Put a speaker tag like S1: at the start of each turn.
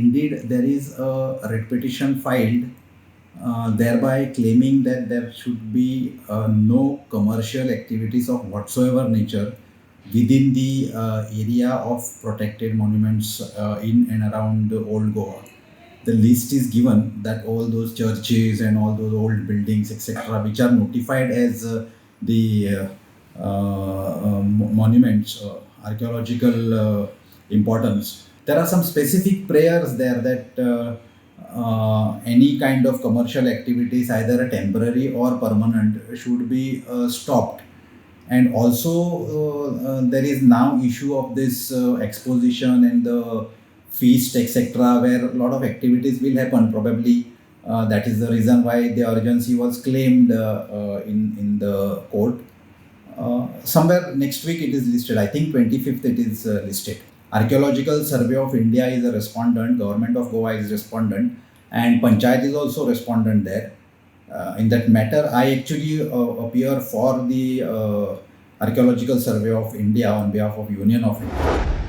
S1: indeed there is a writ petition filed, thereby claiming that there should be no commercial activities of whatsoever nature within the area of protected monuments in and around Old Goa. The list is given that all those churches and all those old buildings, etc., which are notified as the monuments, archaeological importance. There are some specific prayers there that any kind of commercial activities, either a temporary or permanent, should be stopped. And also there is now issue of this exposition and the feast, etc., where a lot of activities will happen probably. That is the reason why the urgency was claimed in the court. Somewhere next week it is listed. I think 25th it is listed. Archaeological Survey of India is a respondent, Government of Goa is respondent, and Panchayat is also respondent there. In that matter, I actually appear for the Archaeological Survey of India on behalf of Union of India.